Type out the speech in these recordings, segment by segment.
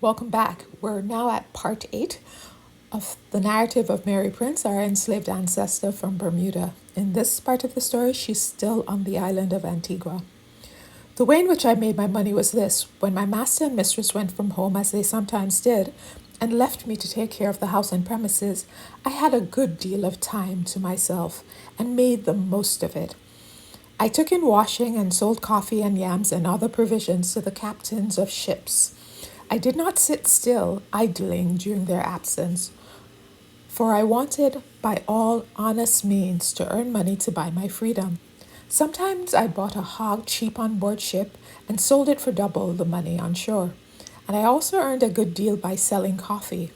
Welcome back. We're now at part 8 of the narrative of Mary Prince, our enslaved ancestor from Bermuda. In this part of the story, she's still on the island of Antigua. The way in which I made my money was this: when my master and mistress went from home, as they sometimes did, and left me to take care of the house and premises, I had a good deal of time to myself and made the most of it. I took in washing and sold coffee and yams and other provisions to the captains of ships. I did not sit still, idling during their absence, for I wanted, by all honest means, to earn money to buy my freedom. Sometimes I bought a hog cheap on board ship and sold it for double the money on shore. And I also earned a good deal by selling coffee.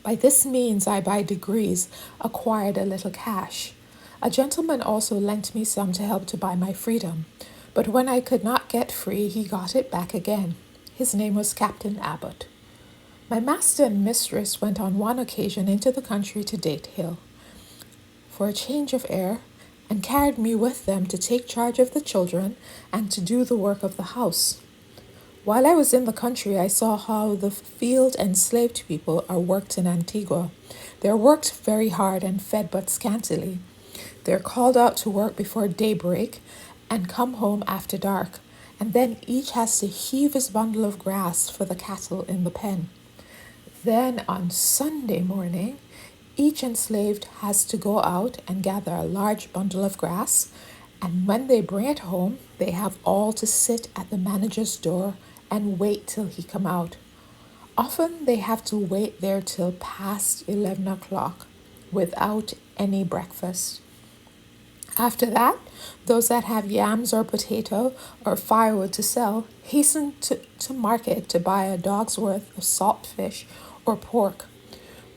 By this means, I by degrees acquired a little cash. A gentleman also lent me some to help to buy my freedom, but when I could not get free, he got it back again. His name was Captain Abbott. My master and mistress went on one occasion into the country to Date Hill for a change of air, and carried me with them to take charge of the children and to do the work of the house. While I was in the country, I saw how the field enslaved people are worked in Antigua. They are worked very hard and fed but scantily. They are called out to work before daybreak and come home after dark, and then each has to heave his bundle of grass for the cattle in the pen. Then on Sunday morning, each enslaved has to go out and gather a large bundle of grass, and when they bring it home, they have all to sit at the manager's door and wait till he come out. Often they have to wait there till past 11 o'clock without any breakfast. After that, those that have yams or potato or firewood to sell hasten to market to buy a dog's worth of salt fish or pork,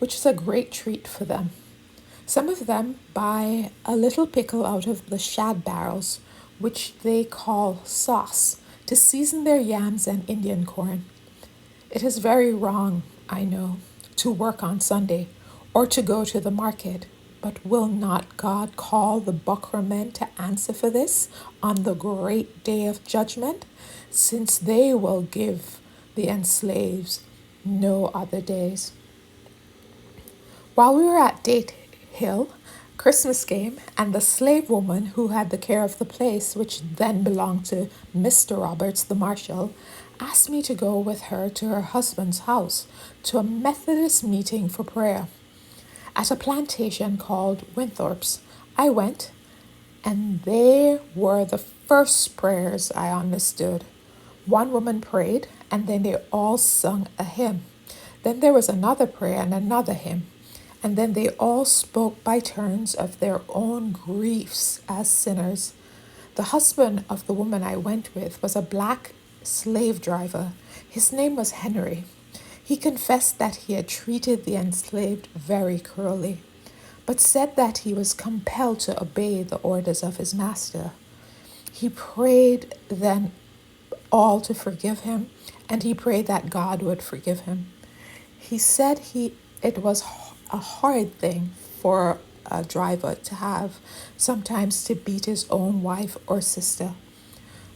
which is a great treat for them. Some of them buy a little pickle out of the shad barrels, which they call sauce, to season their yams and Indian corn. It is very wrong, I know, to work on Sunday or to go to the market, but will not God call the buckra men to answer for this on the great day of judgment, since they will give the enslaved no other days? While we were at Date Hill, Christmas came, and the slave woman who had the care of the place, which then belonged to Mr. Roberts, the marshal, asked me to go with her to her husband's house to a Methodist meeting for prayer at a plantation called Winthorpe's. I went, and they were the first prayers I understood. One woman prayed, and then they all sung a hymn. Then there was another prayer and another hymn, and then they all spoke by turns of their own griefs as sinners. The husband of the woman I went with was a black slave driver. His name was Henry. He confessed that he had treated the enslaved very cruelly, but said that he was compelled to obey the orders of his master. He prayed then all to forgive him, and he prayed that God would forgive him. He said it was a hard thing for a driver to have, sometimes to beat his own wife or sister,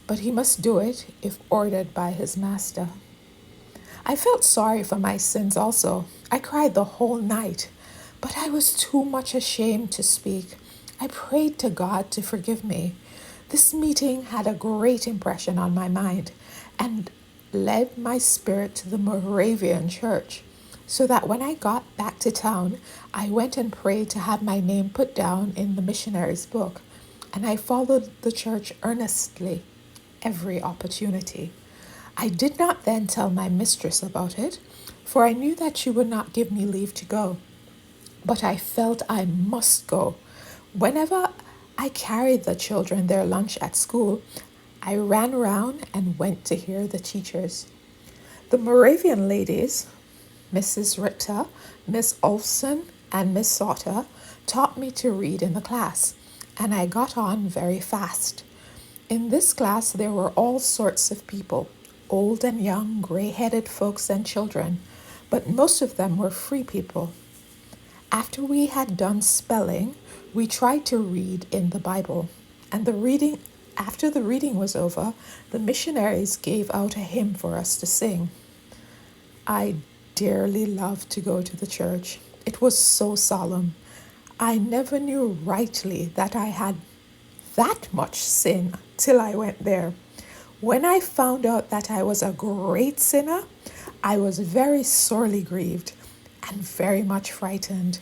but he must do it if ordered by his master. I felt sorry for my sins also. I cried the whole night, but I was too much ashamed to speak. I prayed to God to forgive me. This meeting had a great impression on my mind and led my spirit to the Moravian church, so that when I got back to town, I went and prayed to have my name put down in the missionary's book, and I followed the church earnestly every opportunity. I did not then tell my mistress about it, for I knew that she would not give me leave to go. But I felt I must go. Whenever I carried the children their lunch at school, I ran round and went to hear the teachers. The Moravian ladies, Mrs. Richter, Miss Olson, and Miss Sauter, taught me to read in the class, and I got on very fast. In this class there were all sorts of people, old and young, gray-headed folks and children, but most of them were free people. After we had done spelling, we tried to read in the Bible, and after the reading was over, the missionaries gave out a hymn for us to sing. I dearly loved to go to the church. It was so solemn. I never knew rightly that I had that much sin till I went there. When I found out that I was a great sinner, I was very sorely grieved and very much frightened.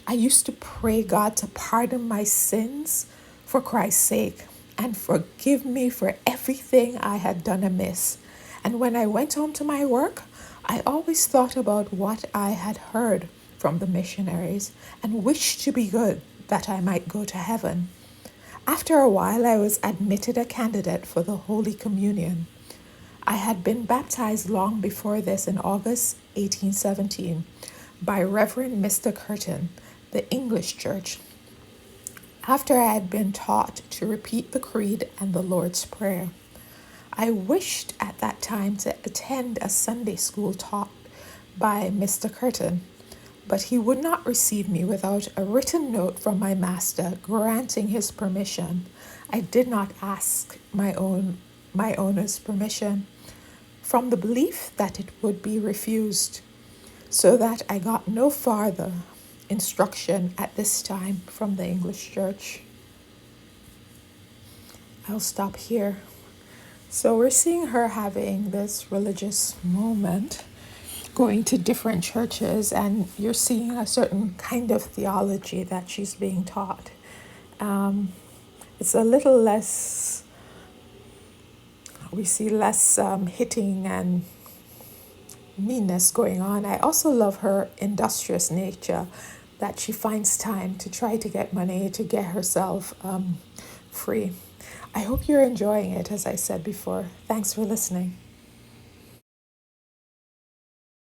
I used to pray God to pardon my sins for Christ's sake and forgive me for everything I had done amiss. And when I went home to my work, I always thought about what I had heard from the missionaries and wished to be good that I might go to heaven. After a while, I was admitted a candidate for the Holy Communion. I had been baptized long before this in August 1817 by Reverend Mr. Curtin, the English church, after I had been taught to repeat the Creed and the Lord's Prayer. I wished at that time to attend a Sunday school taught by Mr. Curtin, but he would not receive me without a written note from my master granting his permission. I did not ask my owner's permission from the belief that it would be refused, so that I got no farther instruction at this time from the English church. I'll stop here. So we're seeing her having this religious moment, going to different churches, and you're seeing a certain kind of theology that she's being taught. It's a little less, we see less hitting and meanness going on. I also love her industrious nature, that she finds time to try to get money to get herself free. I hope you're enjoying it, as I said before. Thanks for listening.